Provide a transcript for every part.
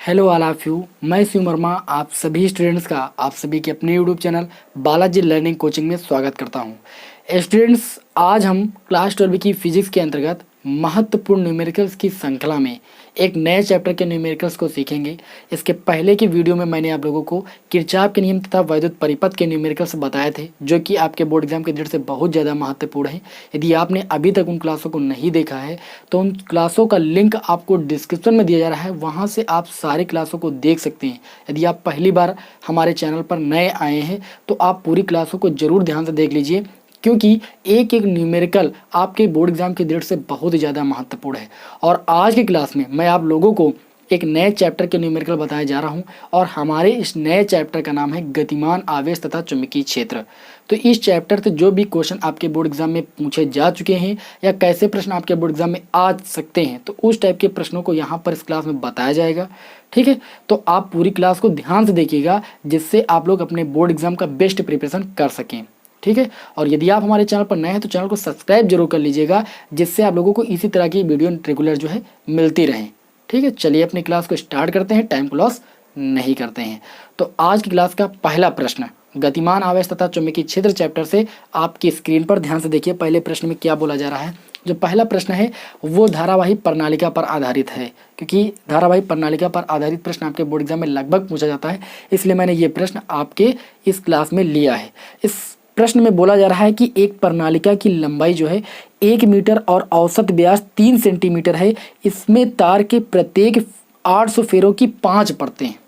Hello all of you, मैं शिव वर्मा आप सभी स्टूडेंट्स का आप सभी के अपने YouTube channel Balaji learning coaching में स्वागत करता हूं। स्टूडेंट्स, आज हम क्लास 12 की फिजिक्स के अंतर्गत महत्वपूर्ण न्यूमेरिकल्स की श्रृंखला में एक नए चैप्टर के न्यूमेरिकल्स को सीखेंगे। इसके पहले की वीडियो में मैंने आप लोगों को किरचॉफ के नियम तथा वैद्युत परिपथ के न्यूमेरिकल्स बताए थे, जो कि आपके बोर्ड एग्जाम के दृष्टि से बहुत ज़्यादा महत्वपूर्ण है। यदि आपने अभी तक उन क्लासों को नहीं देखा है तो उन क्लासों का लिंक आपको डिस्क्रिप्शन में दिया जा रहा है, वहाँ से आप सारी क्लासों को देख सकते हैं। यदि आप पहली बार हमारे चैनल पर नए आए हैं तो आप पूरी क्लासों को ज़रूर ध्यान से देख लीजिए, क्योंकि एक एक न्यूमेरिकल आपके बोर्ड एग्जाम के दृष्टि से बहुत ही ज़्यादा महत्वपूर्ण है। और आज की क्लास में मैं आप लोगों को एक नए चैप्टर के न्यूमेरिकल बताए जा रहा हूं, और हमारे इस नए चैप्टर का नाम है गतिमान आवेश तथा चुंबकीय क्षेत्र। तो इस चैप्टर से जो भी क्वेश्चन आपके बोर्ड एग्जाम में पूछे जा चुके हैं या कैसे प्रश्न आपके बोर्ड एग्जाम में आ सकते हैं, तो उस टाइप के प्रश्नों को यहाँ पर इस क्लास में बताया जाएगा। ठीक है, तो आप पूरी क्लास को ध्यान से देखिएगा, जिससे आप लोग अपने बोर्ड एग्जाम का बेस्ट प्रिपरेशन कर सकें। ठीक है, और यदि आप हमारे चैनल पर नए हैं तो चैनल को सब्सक्राइब जरूर कर लीजिएगा, जिससे आप लोगों को इसी तरह की वीडियो रेगुलर जो है मिलती रहें। ठीक है, चलिए अपनी क्लास को स्टार्ट करते हैं, टाइम को लॉस नहीं करते हैं। तो आज की क्लास का पहला प्रश्न गतिमान आवेश तथा चुंबकीय क्षेत्र चैप्टर से आपकी स्क्रीन पर ध्यान से देखिए। पहले प्रश्न में क्या बोला जा रहा है। जो पहला प्रश्न है वो धारावाही प्रणालिका पर आधारित है, क्योंकि धारावाही प्रणालिका पर आधारित प्रश्न आपके बोर्ड एग्जाम में लगभग पूछा जाता है, इसलिए मैंने ये प्रश्न आपके इस क्लास में लिया है। इस प्रश्न में बोला जा रहा है कि एक प्रणालिका की लंबाई जो है 1 मीटर और औसत व्यास 3 सेंटीमीटर है। इसमें तार के प्रत्येक 800 फेरों की 5 परतें हैं।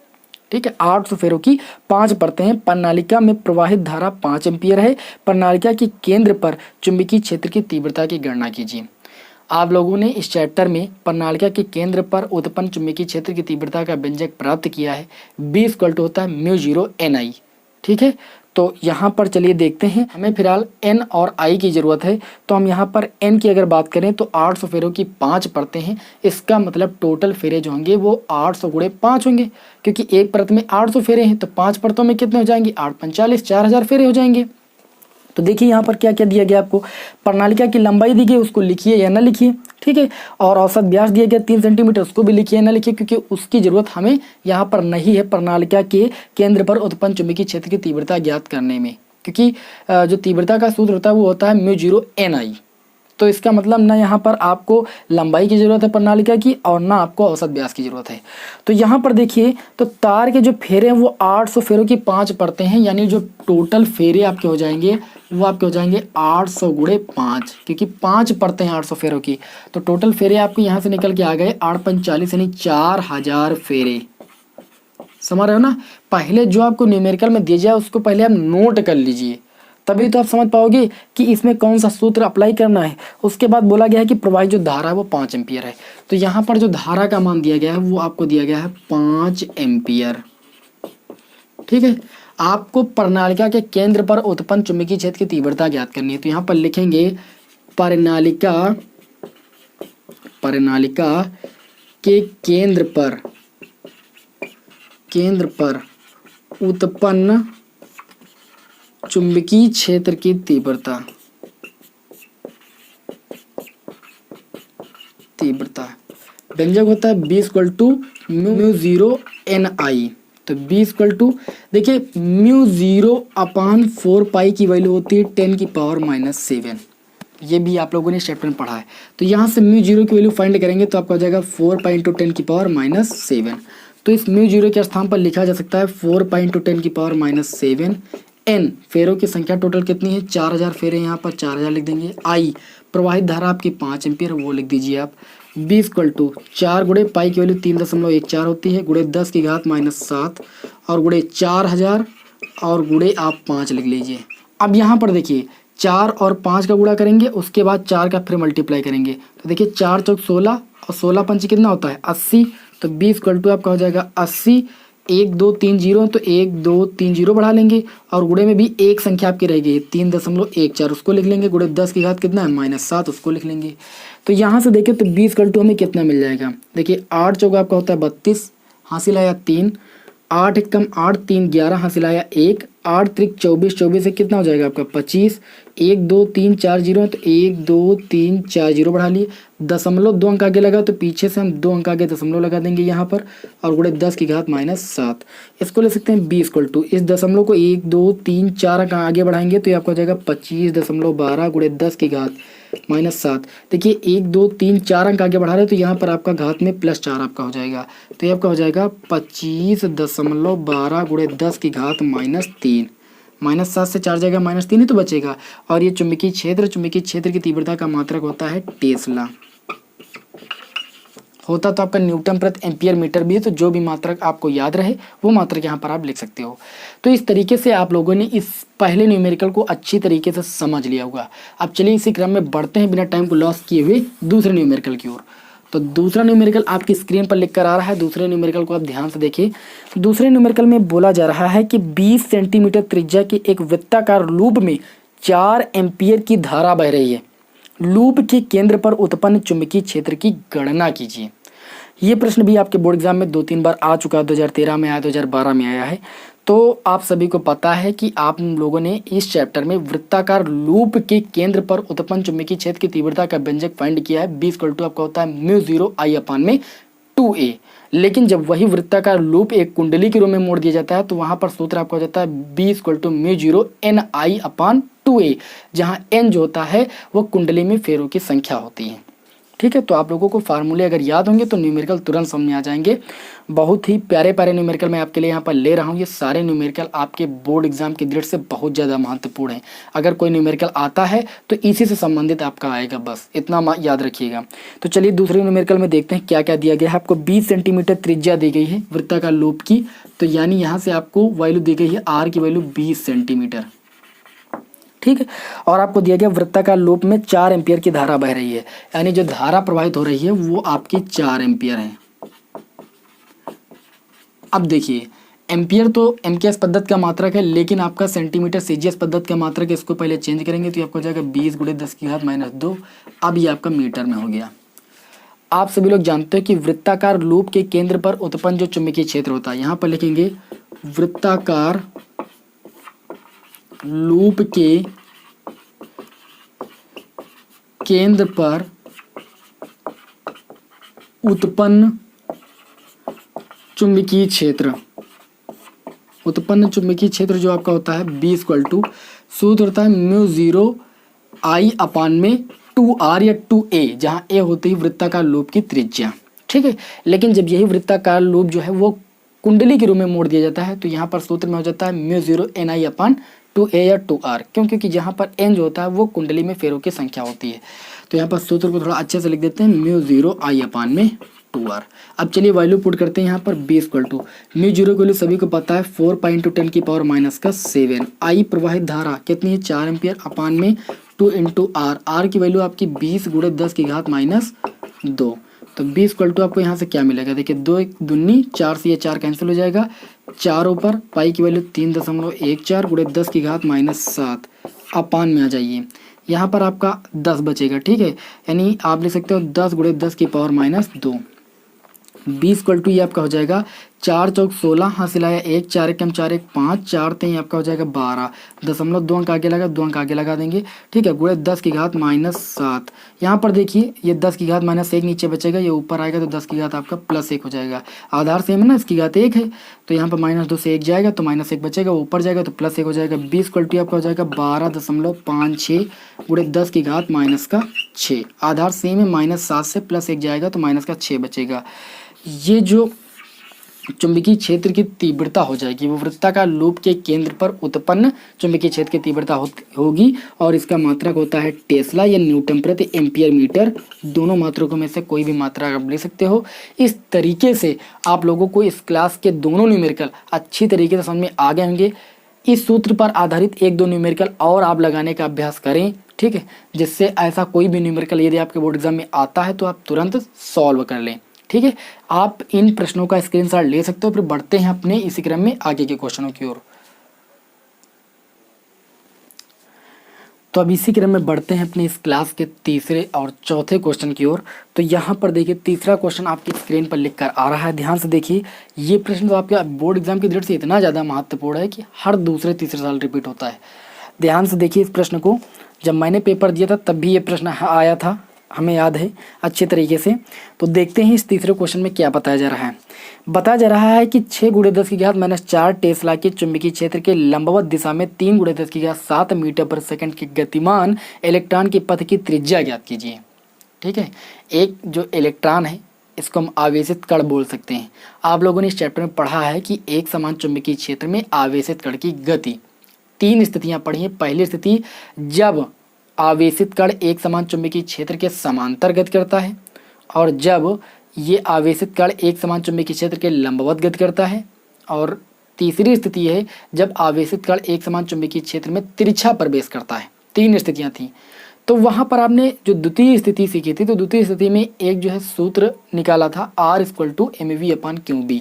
ठीक है, 800 फेरों की 5 परतें हैं। प्रणालिका में प्रवाहित धारा 5 एम्पियर है। प्रणालिका के केंद्र पर चुंबकीय क्षेत्र की तीव्रता की गणना कीजिए। आप लोगों ने इस चैप्टर में प्रणालिका के केंद्र पर उत्पन्न चुंबकीय क्षेत्र की तीव्रता का व्यंजक प्राप्त किया है। B = होता है μ0 Ni। ठीक है, तो यहाँ पर चलिए देखते हैं। हमें फिलहाल n और i की ज़रूरत है, तो हम यहाँ पर n की अगर बात करें तो 800 फेरों की 5 परतें हैं। इसका मतलब टोटल फेरे जो होंगे वो 800 × 5 होंगे, क्योंकि एक परत में 800 फेरे हैं, तो 5 परतों में कितने हो जाएंगे, 8 × 45 4000 फेरे हो जाएंगे। तो देखिए यहाँ पर क्या क्या दिया गया आपको। प्रणालिका की लंबाई दी गई, उसको लिखिए या ना लिखिए। ठीक है, और औसत व्यास दिया गया 3 सेंटीमीटर, उसको भी लिखिए ना लिखिए, क्योंकि उसकी जरूरत हमें यहाँ पर नहीं है प्रणालिका के केंद्र पर उत्पन्न चुंबकीय क्षेत्र की तीव्रता ज्ञात करने में, क्योंकि जो तीव्रता का सूत्र होता है वो होता है μ0 Ni। तो इसका मतलब ना यहाँ पर आपको लंबाई की ज़रूरत है प्रणालिका की, और ना आपको औसत व्यास की ज़रूरत है। तो यहाँ पर देखिए, तो तार के जो फेरे हैं वो 800 फेरों की 5 परतें हैं, यानी जो टोटल फेरे आपके हो जाएंगे वो आपके हो जाएंगे 800 × 5, क्योंकि 5 परतें हैं 800 फेरों की। तो टोटल फेरे आपके यहाँ से निकल के आ गए 8 × 45 यानी 4000 फेरे। समझ रहे हो ना। पहले जो आपको न्यूमेरिकल में दिया जाए उसको पहले आप नोट कर लीजिए, तभी तो आप समझ पाओगे कि इसमें कौन सा सूत्र अप्लाई करना है। उसके बाद बोला गया है कि प्रवाहित जो धारा है वो 5 एम्पियर है। तो यहाँ पर जो धारा का मान दिया गया है वो आपको दिया गया है 5 एम्पियर। ठीक है, आपको प्रणालिका के केंद्र पर उत्पन्न चुंबकीय क्षेत्र की तीव्रता ज्ञात करनी है। तो यहाँ पर लिखेंगे प्रणालिका के केंद्र पर उत्पन्न चुंबकीय क्षेत्र की तीव्रता व्यंजक होता है B = μ0 Ni। तो B = देखिए μ0/4π की वैल्यू होती है 10⁻⁻7। ये भी आप लोगों ने चैप्टर में पढ़ा है। तो यहाँ से μ0 की वैल्यू फाइंड करेंगे तो आपका हो जाएगा 4π × 10⁻⁻7। तो इस μ0 के स्थान पर लिखा जा सकता है 4π × 10⁻⁻7। n फेरों की संख्या टोटल कितनी है, 4000 फेरे, यहाँ पर 4000 लिख देंगे। i प्रवाहित धारा आपकी 5 एम्पियर, वो लिख दीजिए आप। B = 4 × पाई की वैल्यू 3.14 होती है, × 10⁻⁷ और × 4000 और × आप 5 लिख लीजिए। अब यहाँ पर देखिए 4 और 5 का गुणा करेंगे, उसके बाद 4 का फिर मल्टीप्लाई करेंगे। तो देखिए 4 × 4 = 16 और 16 × 5 कितना होता है, 80। तो B = आपका हो जाएगा 80। 1 2 3 0, तो 1 2 3 0 बढ़ा लेंगे, और गुणे में भी एक संख्या आपकी रह गई 3.14, उसको लिख लेंगे। × 10⁻⁷ कितना है, -7, उसको लिख लेंगे। तो यहाँ से देखिए तो B = हमें कितना मिल जाएगा। देखिए 8 × 4 आपका होता है 32, हासिल आया 3, 8 × 1 = 8, 3 × 11 हासिल आया 1, 8 त्रिक 24, 24 से कितना हो जाएगा आपका 25, 1 2 3 4 जीरो है तो 1 2 3 4 जीरो बढ़ा लिए, दशमलव 2 अंक आगे लगा तो पीछे से हम 2 अंक आगे दशमलव लगा देंगे यहाँ पर, और गुणे 10 की घात -7। इसको ले सकते हैं b इक्वल टू, इस दशमलव को 1 2 3 4 अंक आगे बढ़ाएंगे तो ये आपका हो जाएगा 25.12 गुणे 10 की घात -7। देखिए 1 2 3 4 अंक आगे बढ़ा रहे हैं तो यहाँ पर आपका घात में +4 आपका हो जाएगा, तो ये आपका हो जाएगा 25.12 गुणे 10 की घात -3। -7 से 4 जाएगा -3 ही तो बचेगा। और ये चुंबकीय क्षेत्र की तीव्रता का मात्रक होता है टेस्ला। होता तो आपका न्यूटन प्रति एम्पियर मीटर भी है, तो जो भी मात्रक आपको याद रहे वो मात्रक यहाँ पर आप लिख सकते हो। तो इस तरीके से आप लोगों ने इस पहले न्यूमेरिकल को अच्छी तरीके से समझ लिया होगा। अब चलिए इसी क्रम में बढ़ते हैं बिना टाइम को लॉस किए हुए दूसरे न्यूमेरिकल की ओर। तो दूसरा न्यूमेरिकल आपकी स्क्रीन पर लिख कर आ रहा है। दूसरे न्यूमेरिकल को आप ध्यान से देखिए। दूसरे न्यूमेरिकल में बोला जा रहा है कि 20 सेंटीमीटर त्रिज्या के एक वृत्ताकार लूप में 4 एम्पियर की धारा बह रही है। लूप के केंद्र पर उत्पन्न चुंबकीय क्षेत्र की गणना कीजिए। ये प्रश्न भी आपके बोर्ड एग्जाम में 2-3 बार आ चुका है। 2013 में आया, 2012 में आया है। तो आप सभी को पता है कि आप लोगों ने इस चैप्टर में वृत्ताकार लूप के केंद्र पर उत्पन्न चुंबकीय क्षेत्र की तीव्रता का व्यंजक फाइंड किया है। b = आपका होता है μ0 I/में 2a। लेकिन जब वही वृत्ताकार लूप एक कुंडली के रूप में मोड़ दिया जाता है तो वहां पर सूत्र आपका हो जाता है b = μ0 NI/2a, जहां n जो होता है वो कुंडली में फेरों की संख्या होती है। ठीक है, तो आप लोगों को फार्मूले अगर याद होंगे तो न्यूमेरिकल तुरंत समझ में आ जाएंगे। बहुत ही प्यारे प्यारे न्यूमेरिकल मैं आपके लिए यहाँ पर ले रहा हूँ। ये सारे न्यूमेरिकल आपके बोर्ड एग्जाम की दृष्टि से बहुत ज़्यादा महत्वपूर्ण है। अगर कोई न्यूमेरिकल आता है तो इसी से संबंधित आपका आएगा, बस इतना याद रखिएगा। तो चलिए दूसरे न्यूमेरिकल में देखते हैं क्या क्या दिया गया है। आपको 20 सेंटीमीटर त्रिज्या दी गई है वृत्ताकार लूप की, तो यानी यहाँ से आपको वैल्यू दी गई है r की वैल्यू 20 सेंटीमीटर। ठीक है, और आपको दिया गया वृत्ताकार लूप में 4 एम्पियर की धारा बह रही है, यानी जो धारा प्रवाहित हो रही है वो आपकी 4 एम्पियर है। अब देखिए एम्पियर तो एमकेएस पद्धति का मात्रक है, लेकिन आपका सेंटीमीटर सीजीएस पद्धति का मात्रक है। इसको पहले चेंज करेंगे तो आपको हो जाएगा 20 × 10 की घात -2। अब ये आपका मीटर में हो गया। आप सभी लोग जानते हो कि वृत्ताकार लूप के केंद्र पर उत्पन्न जो चुंबकीय क्षेत्र होता है, यहाँ पर लिखेंगे वृत्ताकार लूप के केंद्र पर उत्पन्न चुंबकीय क्षेत्र, जो आपका होता है b = सूत्र होता है μ0 I/में 2r या 2a, जहां a होती है वृत्ताकार लूप की त्रिज्या। ठीक है, लेकिन जब यही वृत्ताकार लूप जो है वो कुंडली के रूप में मोड़ दिया जाता है तो यहाँ पर सूत्र में हो जाता है μ0 NI/2a या 2r, क्योंकि जहाँ पर n जो होता है वो कुंडली में फेरों की संख्या होती है। तो यहाँ पर सूत्र को थोड़ा अच्छे से लिख देते हैं μ0 I/में 2r। अब चलिए वैल्यू पुट करते हैं यहाँ पर b = μ0 की वैल्यू सभी को पता है 4 × 10⁻⁷ I प्रवाहित धारा कितनी है 4 एम्पियर अपान में 2 × r की वैल्यू आपकी 20 × 10 की घात -2। तो b = आपको यहाँ से क्या मिलेगा, देखिए 2 × 2 = 4 से ये 4 कैंसिल हो जाएगा, 4 ऊपर पाई की वैल्यू 3.14 × 10 की घात -7 अपान में आ जाइए। यहाँ पर आपका 10 बचेगा। ठीक है, यानी आप लिख सकते हो 10 × 10 की पावर -2। b = ये आपका हो जाएगा 4 चौक 16, हासिल आया 1, 4 एकम 4 1 5, 4 3 आपका हो जाएगा 12, दशमलव 2 अंक आगे लगा, 2 अंक आगे लगा देंगे। ठीक है, गुणे 10 की घात -7। यहाँ पर देखिए ये 10 की घात -1 नीचे बचेगा, ये ऊपर आएगा तो 10 की घात आपका +1 हो जाएगा। आधार सेम है ना, इसकी घात 1 है तो यहाँ पर -2 से 1 जाएगा तो -1 बचेगा, ऊपर जाएगा तो +1 हो जाएगा। b = आपका हो जाएगा 12.56 गुणे 10 की घात -6। आधार सेम है, -7 से +1 जाएगा तो -6 बचेगा। ये जो चुंबकीय क्षेत्र की तीव्रता हो जाएगी वो वृत्ताकार लूप के केंद्र पर उत्पन्न चुंबकीय क्षेत्र की तीव्रता होगी, और इसका मात्रक होता है टेस्ला या न्यूटन प्रति एम्पियर मीटर। दोनों मात्रकों में से कोई भी मात्रा आप ले सकते हो। इस तरीके से आप लोगों को इस क्लास के दोनों न्यूमेरिकल अच्छी तरीके से समझ में आ गए होंगे। इस सूत्र पर आधारित 1-2 न्यूमेरिकल और आप लगाने का अभ्यास करें। ठीक है, जिससे ऐसा कोई भी न्यूमेरिकल यदि आपके बोर्ड एग्जाम में आता है तो आप तुरंत सॉल्व कर लें। ठीक है, आप इन प्रश्नों का स्क्रीनशॉट ले सकते हो। फिर बढ़ते हैं अपने इसी क्रम में आगे के क्वेश्चनों की ओर। तो अब इसी क्रम में बढ़ते हैं अपनी इस क्लास के तीसरे और चौथे क्वेश्चन की ओर। तो यहाँ पर देखिए तीसरा क्वेश्चन आपकी स्क्रीन पर लिख कर आ रहा है, ध्यान से देखिए। ये प्रश्न तो आपके बोर्ड एग्जाम की दृष्टि से इतना ज़्यादा महत्वपूर्ण है कि हर दूसरे तीसरे साल रिपीट होता है। ध्यान से देखिए इस प्रश्न को। जब मैंने पेपर दिया था तब भी ये प्रश्न आया था, हमें याद है अच्छे तरीके से। तो देखते हैं इस तीसरे क्वेश्चन में क्या बताया जा रहा है। बताया जा रहा है कि 6 × 10⁻⁴ टेस्ला के चुंबकीय क्षेत्र के लंबवत दिशा में 3 × 10⁷ मीटर पर सेकंड के गतिमान इलेक्ट्रॉन के पथ की त्रिज्या ज्ञात कीजिए। ठीक है, एक जो इलेक्ट्रॉन है इसको हम आवेशित कण बोल सकते हैं। आप लोगों ने इस चैप्टर में पढ़ा है कि एक समान चुंबकीय क्षेत्र में आवेशित कण की गति, 3 स्थितियां पढ़ी हैं। पहली स्थिति जब आवेशित कण एक समान चुंबकीय क्षेत्र के समांतर गति करता है, और जब ये आवेशित कण एक समान चुंबकीय क्षेत्र के लंबवत गति करता है, और तीसरी स्थिति है जब आवेशित कण एक समान चुंबकीय क्षेत्र में तिरछा प्रवेश करता है। 3 स्थितियां थी। तो वहां पर आपने जो द्वितीय स्थिति सीखी थी, तो द्वितीय स्थिति में एक जो है सूत्र निकाला था R = mv/qb,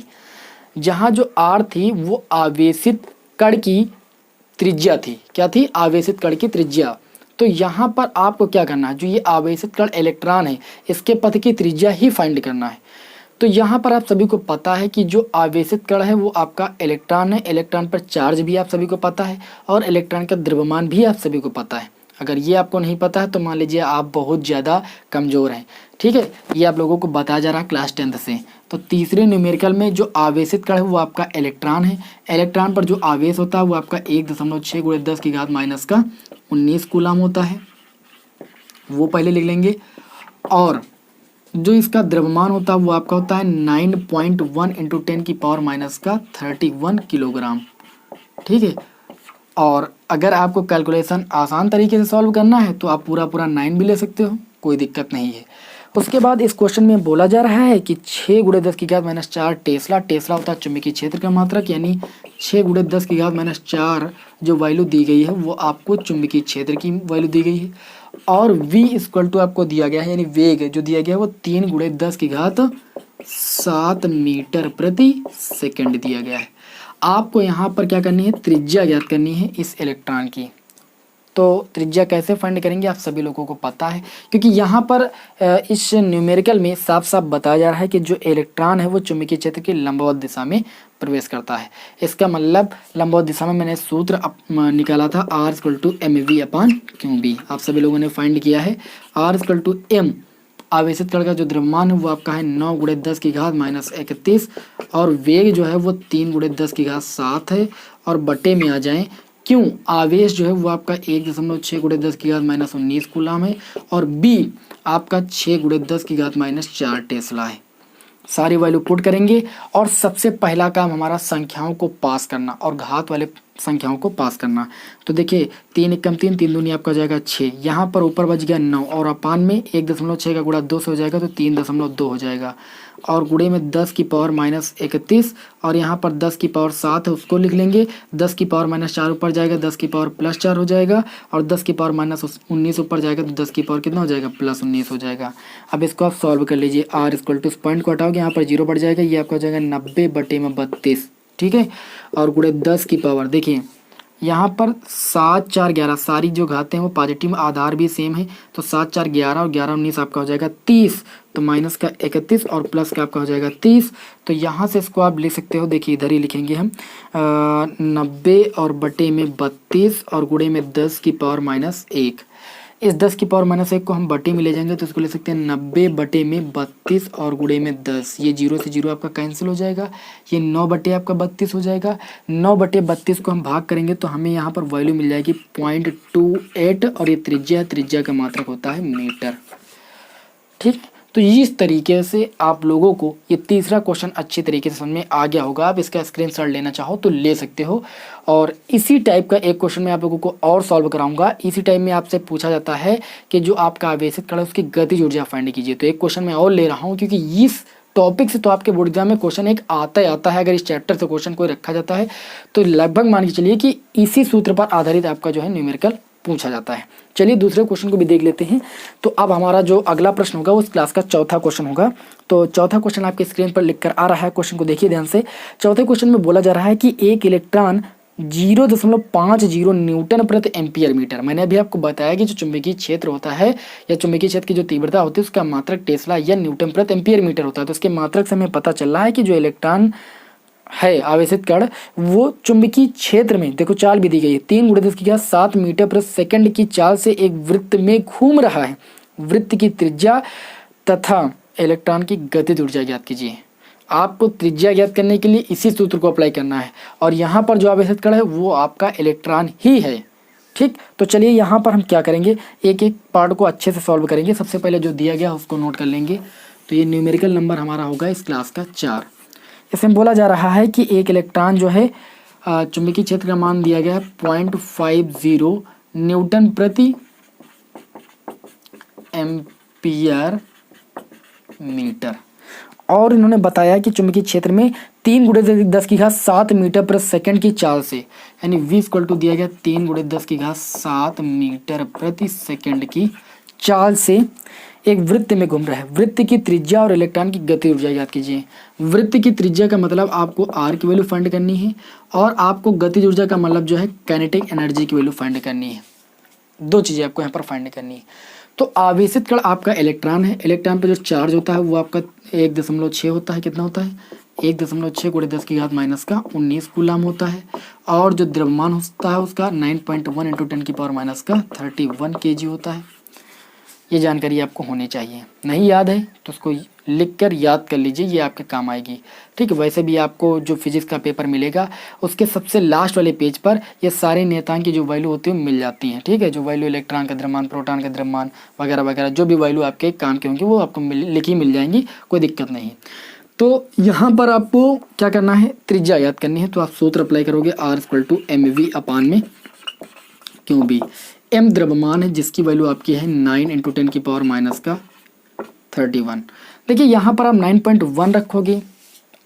जहां जो R थी वो आवेशित कण की त्रिज्या थी। क्या थी? आवेशित कण की त्रिज्या। तो यहाँ पर आपको क्या करना है, जो ये आवेशित कण इलेक्ट्रॉन है इसके पथ की त्रिज्या ही फाइंड करना है। तो यहाँ पर आप सभी को पता है कि जो आवेशित कण है वो आपका इलेक्ट्रॉन है। इलेक्ट्रॉन पर चार्ज भी आप सभी को पता है, और इलेक्ट्रॉन का द्रव्यमान भी आप सभी को पता है। अगर ये आपको नहीं पता है तो मान लीजिए आप बहुत ज़्यादा कमज़ोर हैं। ठीक है, ये आप लोगों को बताया जा रहा है क्लास 10th से। तो तीसरे न्यूमेरिकल में जो आवेशित कण है वो आपका इलेक्ट्रॉन है। इलेक्ट्रॉन पर जो आवेश होता है वो आपका 1.6 × 10⁻⁻19 कूलम होता है, वो पहले लिख लेंगे। और जो इसका द्रव्यमान होता है वो आपका होता है 9.1 × 10⁻31 किलोग्राम। ठीक है, और अगर आपको कैलकुलेशन आसान तरीके से सॉल्व करना है तो आप पूरा 9 भी ले सकते हो, कोई दिक्कत नहीं है। उसके बाद इस क्वेश्चन में बोला जा रहा है कि 6 × 10⁻⁴ टेस्ला होता है चुंबकीय क्षेत्र का मात्रक, यानी 6 × 10⁻⁴ जो वैल्यू दी गई है वो आपको चुंबकीय क्षेत्र की वैल्यू दी गई है। और v = आपको दिया गया है, यानी वेग जो दिया गया है वो 3 × 10⁷ मीटर प्रति सेकंड दिया गया है। आपको यहाँ पर क्या करनी है, त्रिज्या ज्ञात करनी है इस इलेक्ट्रॉन की। तो त्रिज्या कैसे फाइंड करेंगे आप सभी लोगों को पता है, क्योंकि यहाँ पर इस न्यूमेरिकल में साफ साफ बताया जा रहा है कि जो इलेक्ट्रॉन है वो चुंबकीय क्षेत्र की लंबवत दिशा में प्रवेश करता है। इसका मतलब लंबवत दिशा में मैंने सूत्र निकाला था R = mv/qb, आप सभी लोगों ने फाइंड किया है। R = m, आवेशित कण का जो द्रव्यमान है वो आपका है 9 × 10⁻31, और वेग जो है वो 3 × 10⁷ है। और बटे में आ जाएं, क्यों? आवेश जो है वो आपका 1.6 × 10⁻19 कूलम है, और b आपका 6 × 10⁻⁴ टेस्ला है। सारी वैल्यू पुट करेंगे, और सबसे पहला काम हमारा संख्याओं को पास करना और घात वाले संख्याओं को पास करना। तो देखिए 3 × 3 3 दूनी आपका जाएगा 6, यहाँ पर ऊपर बच गया 9, और अपान में 1.6 का गुणा 2 से हो जाएगा तो 3.2 हो जाएगा, और गुणे में 10⁻−31, और यहाँ पर 10⁻7 है उसको लिख लेंगे। 10⁻4 ऊपर जाएगा, 10⁻+4 हो जाएगा, और 10⁻−19 ऊपर जाएगा तो 10 कितना हो जाएगा, +19 हो जाएगा। अब इसको आप सॉल्व कर लीजिए। R = इस पॉइंट को हटाओगे, यहाँ पर 0 बढ़ जाएगा, ये आपका हो जाएगा 90/32। ठीक है, और गुणे 10 देखिए यहाँ पर 7 4 11 सारी जो घातें हैं वो पॉजिटिव, आधार भी सेम है, तो 7 4 11 और 11 19 आपका हो जाएगा 30, तो माइनस का 31 और प्लस का आपका हो जाएगा 30। तो यहाँ से इसको आप लिख सकते हो, देखिए इधर ही लिखेंगे हम 90 और बटे में 32 और गुणे में 10⁻⁻1। इस 10⁻⁻1 को हम बटे में ले जाएंगे तो इसको ले सकते हैं 90 बटे में 32 और गुणे में 10। ये 0 से 0 आपका कैंसिल हो जाएगा, ये 9 बटे आपका 32 हो जाएगा। 9 बटे 32 को हम भाग करेंगे तो हमें यहाँ पर वैल्यू मिल जाएगी 0.28, और ये त्रिज्या का मात्रक होता है मीटर। ठीक, तो इस तरीके से आप लोगों को ये तीसरा क्वेश्चन अच्छी तरीके से समझ में आ गया होगा। आप इसका स्क्रीनशॉट लेना चाहो तो ले सकते हो, और इसी टाइप का एक क्वेश्चन मैं आप लोगों को और सॉल्व कराऊंगा। इसी टाइप में आपसे पूछा जाता है कि जो आपका आवेशित कण है उसकी गतिज ऊर्जा फाइंड कीजिए। तो एक क्वेश्चन मैं और ले रहा हूँ, क्योंकि इस टॉपिक से तो आपके बोर्ड एग्जाम में क्वेश्चन एक आता है। अगर इस चैप्टर से क्वेश्चन कोई रखा जाता है तो लगभग मान के चलिए कि इसी सूत्र पर आधारित आपका जो है न्यूमेरिकल पूछा जाता है। चलिए दूसरे क्वेश्चन को भी देख लेते हैं। तो अब हमारा जो अगला प्रश्न होगा उस क्लास का चौथा क्वेश्चन होगा। तो चौथा क्वेश्चन आपके स्क्रीन पर लिखकर आ रहा है, क्वेश्चन को देखिए ध्यान से। चौथे क्वेश्चन में बोला जा रहा है कि एक इलेक्ट्रॉन 0.50 न्यूटन प्रति एम्पियर मीटर। मैंने अभी आपको बताया कि जो चुंबकीय क्षेत्र होता है या चुंबकीय क्षेत्र की जो तीव्रता होती है उसका मात्रक टेस्ला या न्यूटन प्रति एम्पियर मीटर होता है। तो उसके मात्रक से हमें पता चल रहा है कि जो इलेक्ट्रॉन है आवेशित कण वो चुंबकीय क्षेत्र में, देखो चाल भी दी गई है, 3 × 10⁻7 मीटर प्रति सेकंड की चाल से एक वृत्त में घूम रहा है। वृत्त की त्रिज्या तथा इलेक्ट्रॉन की गतिज ऊर्जा ज्ञात कीजिए। आपको त्रिज्या ज्ञात करने के लिए इसी सूत्र को अप्लाई करना है और यहाँ पर जो आवेशित कण है वो आपका इलेक्ट्रॉन ही है। ठीक, तो चलिए यहाँ पर हम क्या करेंगे, एक एक पार्ट को अच्छे से सॉल्व करेंगे। सबसे पहले जो दिया गया उसको नोट कर लेंगे। तो ये न्यूमेरिकल नंबर हमारा होगा इस क्लास का 4। इसमें बोला जा रहा है कि एक इलेक्ट्रॉन जो है चुंबकीय क्षेत्र का मान दिया गया है 0.50 न्यूटन प्रति एम्पियर मीटर और इन्होंने बताया कि चुंबकीय क्षेत्र में 3 × 10⁻7 मीटर प्रति सेकंड की चाल से, यानी v = दिया गया 3 × 10⁻7 मीटर प्रति सेकंड की चाल से एक वृत्त में घूम रहा है। वृत्त की त्रिज्या और इलेक्ट्रॉन की गति ऊर्जा याद कीजिए। वृत्त की त्रिज्या का मतलब आपको r की वैल्यू फाइंड करनी है और आपको गतिज ऊर्जा का मतलब जो है काइनेटिक एनर्जी की वैल्यू फाइंड करनी है। दो चीज़ें आपको यहाँ पर फाइंड करनी है। तो आवेशित कण आपका इलेक्ट्रॉन है। इलेक्ट्रॉन पर जो चार्ज होता है वो आपका 1.6 होता है। कितना होता है? 1.6 × 10⁻19 कूलम होता है। और जो द्रव्यमान होता है उसका 9.1 × 10⁻31 kg होता है। ये जानकारी आपको होनी चाहिए। नहीं याद है तो उसको लिख कर याद कर लीजिए, ये आपके काम आएगी। ठीक है, वैसे भी आपको जो फिजिक्स का पेपर मिलेगा उसके सबसे लास्ट वाले पेज पर ये सारे नियतांक की जो वैल्यू होती है मिल जाती हैं। ठीक है, जो वैल्यू इलेक्ट्रॉन का द्रव्यमान, प्रोटॉन का द्रव्यमान वगैरह वगैरह जो भी वैल्यू आपके काम की होंगी वो आपको लिखी मिल जाएंगी, कोई दिक्कत नहीं। तो यहाँ पर आपको क्या करना है, त्रिज्या याद करनी है। तो आप सूत्र अप्लाई करोगे R = mv/में, क्यों भी m द्रव्यमान है जिसकी वैल्यू आपकी है 9 × 10⁻31। देखिए यहाँ पर आप 9.1 रखोगे।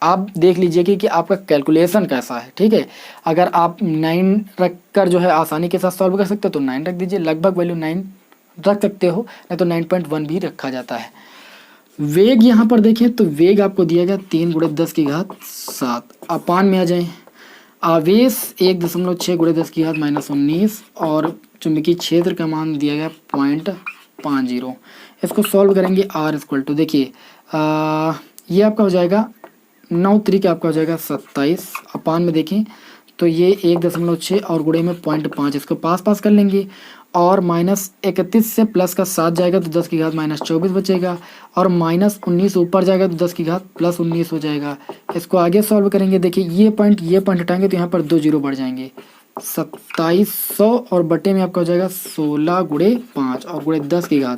आप देख लीजिए कि आपका कैलकुलेशन कैसा है। ठीक है, अगर आप 9 रख कर जो है आसानी के साथ सॉल्व कर सकते हो तो 9 रख दीजिए, लगभग वैल्यू 9 रख सकते हो, नहीं तो 9.1 भी रखा जाता है। वेग यहाँ पर देखें तो वेग आपको दिया गया 3 × 10⁻7। अपान में आ जाए, आवेश 1.6 × 10⁻19 और चुंबकीय क्षेत्र का मान दिया गया 0.50। इसको सॉल्व करेंगे। R = देखिए ये आपका हो जाएगा 9 तरीके आपका हो जाएगा 27। अपान में देखें तो ये 1.6 और गुणे में 0.5, इसको पास पास कर लेंगे और -31 से प्लस का 7 जाएगा तो 10⁻24 बचेगा और -19 ऊपर जाएगा तो 10⁻+19 हो जाएगा। इसको आगे सॉल्व करेंगे। देखिए ये पॉइंट हटाएंगे तो यहाँ पर 2 जीरो बढ़ जाएंगे। 2700 और बटे में आपका हो जाएगा 16 × 5 और गुणे 10⁻,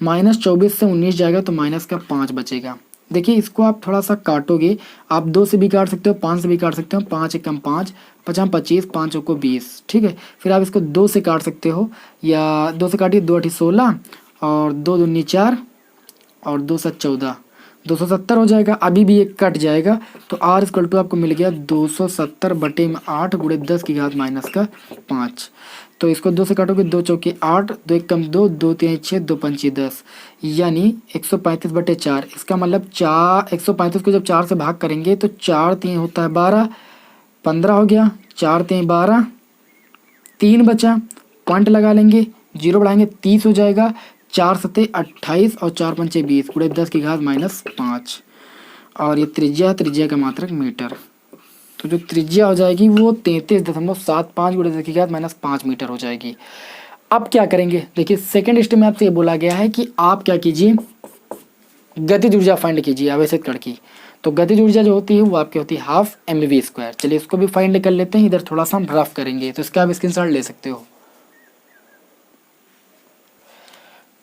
-24 से 19 जाएगा तो -5 बचेगा। देखिए इसको आप थोड़ा सा काटोगे, आप 2 से भी काट सकते हो, 5 से भी काट सकते हो। 5 × 5 = 25, 5 × 20। ठीक है, फिर आप इसको 2 से काट सकते हो या 2 से काटिए, 2 × 8 = 16 और 2 × 2 = 4 और 2 × 7 = 14, 270 हो जाएगा। अभी भी ये कट जाएगा तो R = आपको मिल गया 270 बटे में 8 × 10⁻5। तो इसको 2 से काटोगे, 2 चौके 8, 2 1 कम 2, 2 3 6, 2 5 10, यानी 135/4। इसका मतलब 135 को जब 4 से भाग करेंगे तो 4 3 होता है 12, 15 हो गया, 4 3 12, 3 बचा, पॉइंट लगा लेंगे, जीरो बढ़ाएंगे 30 हो जाएगा, 4 7 28 और 4 5 20 × 10⁻5। और ये त्रिज्या का मात्रक मीटर। तो जो त्रिज्या हो जाएगी वो 33.75 × 10⁻5 मीटर हो जाएगी। अब क्या करेंगे, देखिए सेकंड स्टेप में आपसे ये बोला गया है कि आप क्या कीजिए, गतिज ऊर्जा फाइंड कीजिए आवेशित कण की। तो गतिज ऊर्जा जो होती है वो आपकी होती है 1/2 mv²। चलिए इसको भी फाइंड कर लेते हैं। इधर थोड़ा सा हम रफ करेंगे तो इसका आप स्क्रीनशॉट ले सकते हो।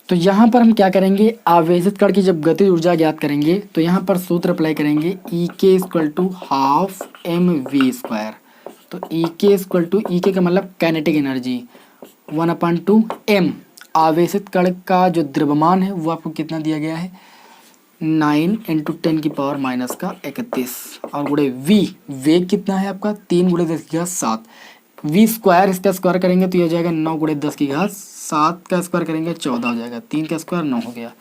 तो यहाँ पर हम क्या करेंगे, आवेशित कण की जब गतिज ऊर्जा ज्ञात करेंगे तो यहाँ पर सूत्र अप्लाई करेंगे EK = 1/2 mv²। तो EK का मतलब काइनेटिक एनर्जी 1/2 m। आवेशित कण का जो द्रव्यमान है वो आपको कितना दिया गया है, 9 × 10⁻31 और गुणे v, वेग कितना है आपका 3 × 10⁻7। v² इसका स्क्वायर करेंगे तो ये हो जाएगा 9 × 10⁻7 का स्क्वायर करेंगे 14 हो जाएगा, 3 का स्क्वायर 9 हो गया।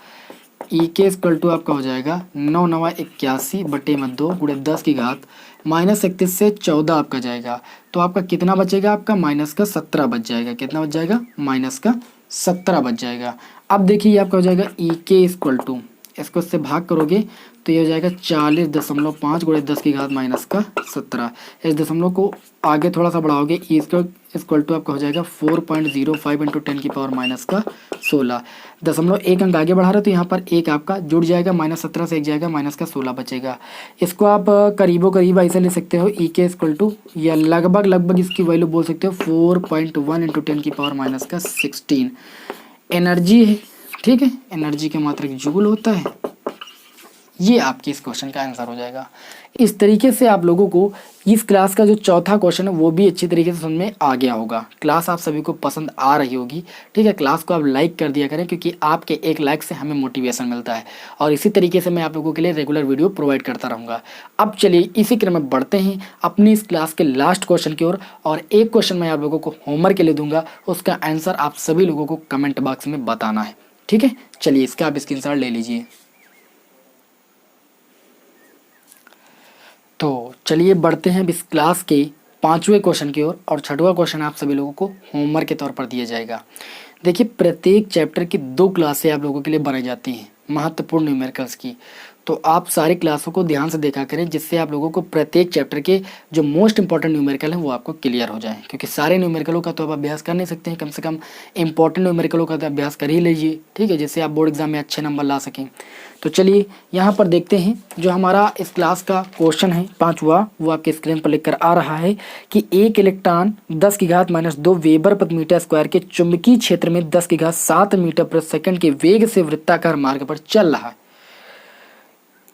ई के इक्वल टू आपका हो जाएगा 9 नवा 81 बटे में 2 गुणे 10 की घात -31 से 14 आपका जाएगा। तो आपका कितना बचेगा, आपका -17 बच जाएगा। कितना बच जाएगा, -17 बच जाएगा। अब देखिए ये आपका हो जाएगा ई के इक्वल टू, इसको इससे भाग करोगे तो ये हो जाएगा 40.5 गुणे 10 की घात -17। इस दशमलव को आगे थोड़ा सा बढ़ाओगे, ई इक्वल टू आपका हो जाएगा 4.05 इंटू 10 की पावर -16। दशमलव एक अंक आगे बढ़ा रहे हो तो यहाँ पर एक आपका जुड़ जाएगा, -17 से एक जाएगा, -16 बचेगा। इसको आप करीबो करीब ऐसे ले सकते हो, ई के इक्वल टू या लगभग इसकी वैल्यू बोल सकते हो 4.1 इंटू 10 की पावर -16 एनर्जी है। ठीक है, एनर्जी के मात्रक जूल होता है। ये आपके इस क्वेश्चन का आंसर हो जाएगा। इस तरीके से आप लोगों को इस क्लास का जो चौथा क्वेश्चन है वो भी अच्छी तरीके से समझ में आ गया होगा। क्लास आप सभी को पसंद आ रही होगी। ठीक है, क्लास को आप लाइक कर दिया करें, क्योंकि आपके एक लाइक से हमें मोटिवेशन मिलता है और इसी तरीके से मैं आप लोगों के लिए रेगुलर वीडियो प्रोवाइड करता रहूँगा। अब चलिए इसी क्रम में बढ़ते हैं अपनी इस क्लास के लास्ट क्वेश्चन की ओर, और एक क्वेश्चन मैं आप लोगों को होमवर्क के लिए दूंगा, उसका आंसर आप सभी लोगों को कमेंट बॉक्स में बताना है। ठीक है, चलिए इसका आप स्क्रीनशॉट ले लीजिए। तो चलिए बढ़ते हैं इस क्लास के पांचवें क्वेश्चन की ओर, और छठवां क्वेश्चन आप सभी लोगों को होमवर्क के तौर पर दिया जाएगा। देखिए, प्रत्येक चैप्टर की 2 क्लासें आप लोगों के लिए बनाई जाती हैं महत्वपूर्ण न्यूमेरिकल्स की। तो आप सारी क्लासों को ध्यान से देखा करें, जिससे आप लोगों को प्रत्येक चैप्टर के जो मोस्ट इंपॉर्टेंट न्यूमेरिकल हैं वो आपको क्लियर हो जाए। क्योंकि सारे न्यूमेरिकलों का तो आप अभ्यास कर नहीं सकते हैं, कम से कम इंपॉर्टेंट न्यूमेरिकलों का तो अभ्यास कर ही लीजिए। ठीक है, जिससे आप बोर्ड एग्जाम में अच्छे नंबर ला सकें। तो चलिए यहाँ पर देखते हैं, जो हमारा इस क्लास का क्वेश्चन है पांचवा, वो आपके स्क्रीन पर लिखकर आ रहा है कि एक इलेक्ट्रॉन 10 की घात -2 वेबर प्रति मीटर स्क्वायर के चुंबकीय क्षेत्र में 10 की घात 7 मीटर प्रति सेकंड के वेग से वृत्ताकार मार्ग पर चल रहा है,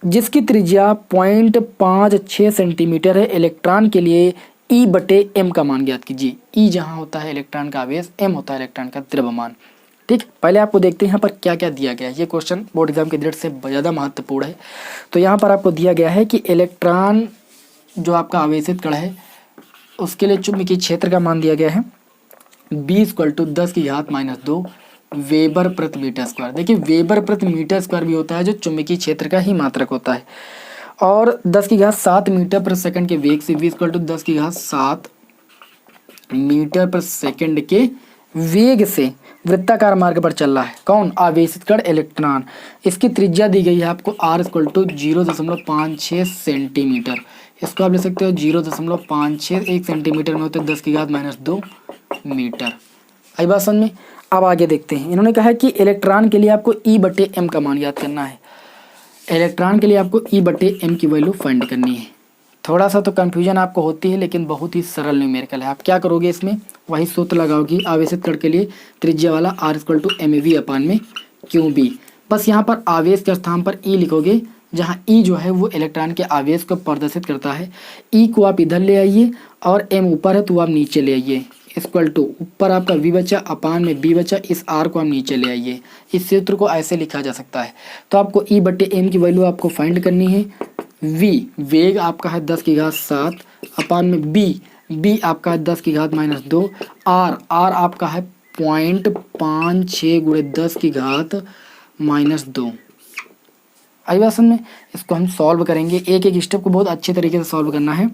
जिसकी त्रिज्या 0.56 सेंटीमीटर है। इलेक्ट्रॉन के लिए ई बटे एम का मान ज्ञात कीजिए। ई जहाँ होता है इलेक्ट्रॉन का आवेश, एम होता है इलेक्ट्रॉन का द्रव्यमान। ठीक, पहले आपको देखते हैं यहाँ पर क्या क्या दिया गया है। ये क्वेश्चन बोर्ड एग्जाम की दृष्टि से ज़्यादा महत्वपूर्ण है। तो यहाँ पर आपको दिया गया है कि इलेक्ट्रॉन जो आपका आवेशित कण है उसके लिए चुंबकीय क्षेत्र का मान दिया गया है B = 10 की घात -2 वेबर प्रति मीटर स्क्वायर। देखिए, वेबर प्रति मीटर स्क्वायर भी होता है जो चुंबकीय क्षेत्र का ही मात्रक होता है, और 10 की घात 7 मीटर प्रति सेकंड के वेग से V = 10 की घात 7 मीटर प्रति सेकंड के वेग से वृत्ताकार मार्ग पर चल रहा है। कौन? आवेशित कण इलेक्ट्रॉन। इसकी त्रिज्या दी गई है आपको R = 0.56 सेंटीमीटर। इसको आप ले सकते हो 0.56, 1 सेंटीमीटर में होते 10 की घात -2 मीटर। आई बात समझ में? अब आगे देखते हैं। इन्होंने कहा है कि इलेक्ट्रॉन के लिए आपको E बटे M का मान याद करना है। इलेक्ट्रॉन के लिए आपको E बटे M की वैल्यू फाइंड करनी है। थोड़ा सा तो कंफ्यूजन आपको होती है, लेकिन बहुत ही सरल न्यूमेरिकल है। आप क्या करोगे, इसमें वही सूत्र लगाओगे आवेशित कण के लिए त्रिज्या वाला R = mv/qb। बस यहाँ पर आवेश के स्थान पर E लिखोगे, जहाँ E जो है वो इलेक्ट्रॉन के आवेश को प्रदर्शित करता है। E को आप इधर ले आइए और M ऊपर है तो आप नीचे ले आइए। इक्वल टू ऊपर आपका V बचा, अपान में B बचा, इस R को आप नीचे ले आइए। इस सूत्र को ऐसे लिखा जा सकता है। तो आपको E बटे M की वैल्यू आपको फाइंड करनी है। V वेग आपका है 10 की घात 7, अपान में B आपका है 10 की घात -2, R आपका है 0.56 गुणे 10 की घात -2। आई बात समझ में? इसको हम सॉल्व करेंगे, एक एक स्टेप को बहुत अच्छे तरीके से सॉल्व करना है।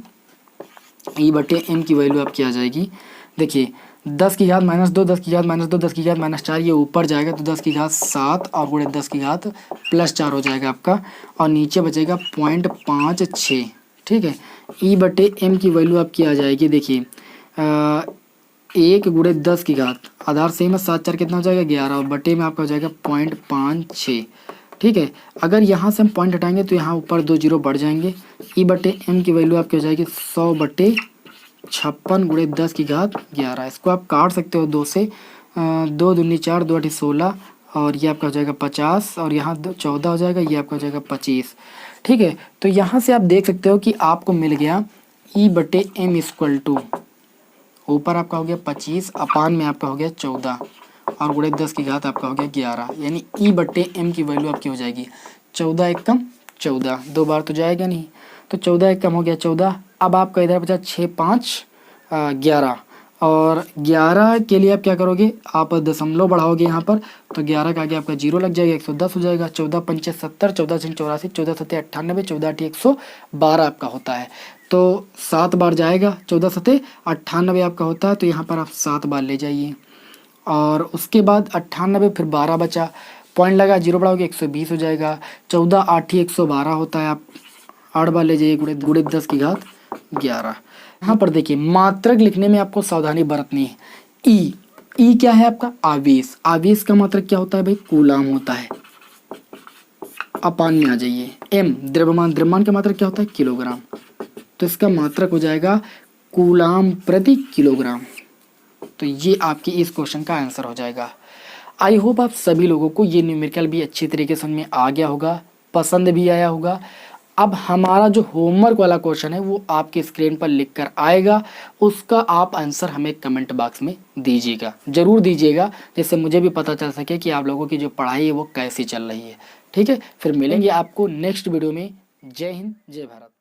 E बटे M की वैल्यू आपकी आ जाएगी। देखिए, 10 की घात -2, 10 की घात -2, 10 की घात -4, ये ऊपर जाएगा तो 10 की घात 7 और गुणे 10 की घात +4 हो जाएगा आपका, और नीचे बचेगा 0.56। ठीक है, E बटे M की वैल्यू आपकी आ जाएगी। देखिए 1 गुणे 10 की घात, आधार सेम है, 7 4 कितना हो जाएगा 11, और बटे में आपका हो जाएगा 0.56। ठीक है, अगर यहाँ से हम पॉइंट हटाएंगे तो यहाँ ऊपर 2 जीरो बढ़ जाएंगे। E बटे M की वैल्यू आपकी हो जाएगी 100/56 गुणे 10 की घात 11। इसको आप काट सकते हो 2 से, 2 दूनी 4, 2 8 16, और ये आपका हो जाएगा 50, और यहाँ 14 हो जाएगा, ये आपका हो जाएगा 25। ठीक है, तो यहाँ से आप देख सकते हो कि आपको मिल गया E बटे M = ऊपर आपका हो गया 25, अपान में आपका हो गया 14, और गुणे 10 की घात आपका हो गया 11। यानी E बटे M की वैल्यू आपकी हो जाएगी 14 × 14, 2 बार तो जाएगा नहीं, तो 14 × हो गया 14। अब आपका इधर बचा 6 5 11, और 11 के लिए आप क्या करोगे, आप दशमलव बढ़ाओगे यहाँ पर, तो 11 का आगे आपका 0 लग जाएगा, 110 हो जाएगा। 14 पंचे 70, 14 छः 84, 14 सत्ते 98, 14 आठी 112 आपका होता है। तो 7 बार जाएगा, 14 सत्ते 98 आपका होता है, तो यहाँ पर आप 7 बार ले जाइए। और उसके बाद 98 फिर 12 बचा, पॉइंट लगा, 0 बढ़ाओगे 120 हो जाएगा। 14 आठी 112 होता है, आप 8 बार ले जाइए, गुणे गुणे 10 की घात 11। यहाँ पर देखिए मात्रक लिखने में आपको सावधानी बरतनी है। ई क्या है आपका, आवेश। आवेश का मात्रक क्या होता है भाई, कूलाम होता है। अपान में आ जाइए। एम द्रव्यमान, द्रव्यमान का मात्रक क्या होता है, किलोग्राम, तो इसका मात्रक हो जाएगा कूलाम प्रति किलोग्राम। तो ये आपके इस क्वेश्चन का आंसर हो जाएगा। आई होप आप सभी लोगों को ये न्यूमेरिकल भी अच्छी तरीके से समझ में आ गया होगा, पसंद भी आया होगा। अब हमारा जो होमवर्क वाला क्वेश्चन है वो आपके स्क्रीन पर लिख कर आएगा, उसका आप आंसर हमें कमेंट बॉक्स में दीजिएगा, ज़रूर दीजिएगा, जिससे मुझे भी पता चल सके कि आप लोगों की जो पढ़ाई है वो कैसी चल रही है। ठीक है, फिर मिलेंगे आपको नेक्स्ट वीडियो में। जय हिंद, जय भारत।